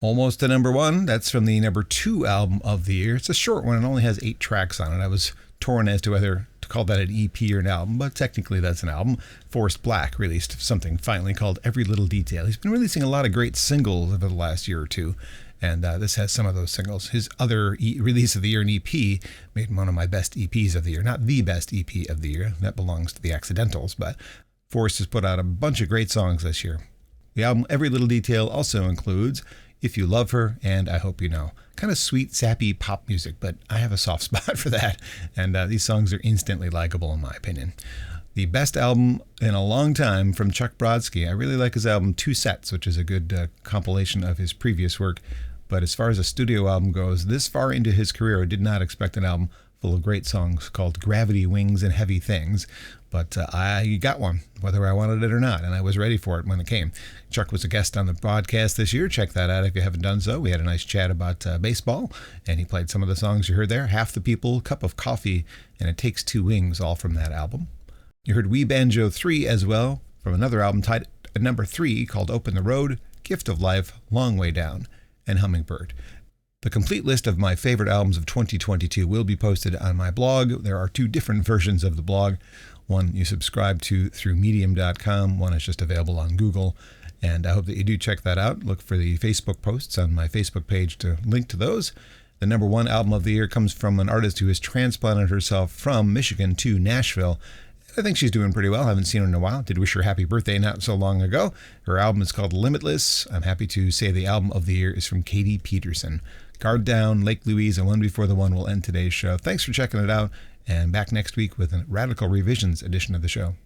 Almost to number one. That's from the number 2 album of the year. It's a short one. It only has 8 tracks on it. I was torn as to whether to call that an EP or an album, but technically that's an album. Forrest Black released something finally called Every Little Detail. He's been releasing a lot of great singles over the last year or two, and this has some of those singles. His other release of the year, an EP, made him one of my best EPs of the year. Not the best EP of the year. That belongs to the Accidentals, but Forrest has put out a bunch of great songs this year. The album Every Little Detail also includes If You Love Her and I Hope You Know. Kind of sweet, sappy pop music, but I have a soft spot for that, and these songs are instantly likable in my opinion. The best album in a long time from Chuck Brodsky. I really like his album Two Sets, which is a good compilation of his previous work, but as far as a studio album goes, this far into his career, I did not expect an album full of great songs called Gravity, Wings, and Heavy Things. But I got one, whether I wanted it or not, and I was ready for it when it came. Chuck was a guest on the podcast this year. Check that out if you haven't done so. We had a nice chat about baseball, and he played some of the songs you heard there. Half the People, Cup of Coffee, and It Takes Two Wings, all from that album. You heard Wee Banjo 3 as well, from another album tied at number 3 called Open the Road, Gift of Life, Long Way Down, and Hummingbird. The complete list of my favorite albums of 2022 will be posted on my blog. There are 2 different versions of the blog. One you subscribe to through medium.com. One is just available on Google. And I hope that you do check that out. Look for the Facebook posts on my Facebook page to link to those. The number 1 album of the year comes from an artist who has transplanted herself from Michigan to Nashville. I think she's doing pretty well. I haven't seen her in a while. Did wish her happy birthday not so long ago. Her album is called Limitless. I'm happy to say the album of the year is from Katie Peterson. Guard Down, Lake Louise, and One Before the One will end today's show. Thanks for checking it out, and back next week with a Radical Revisions edition of the show.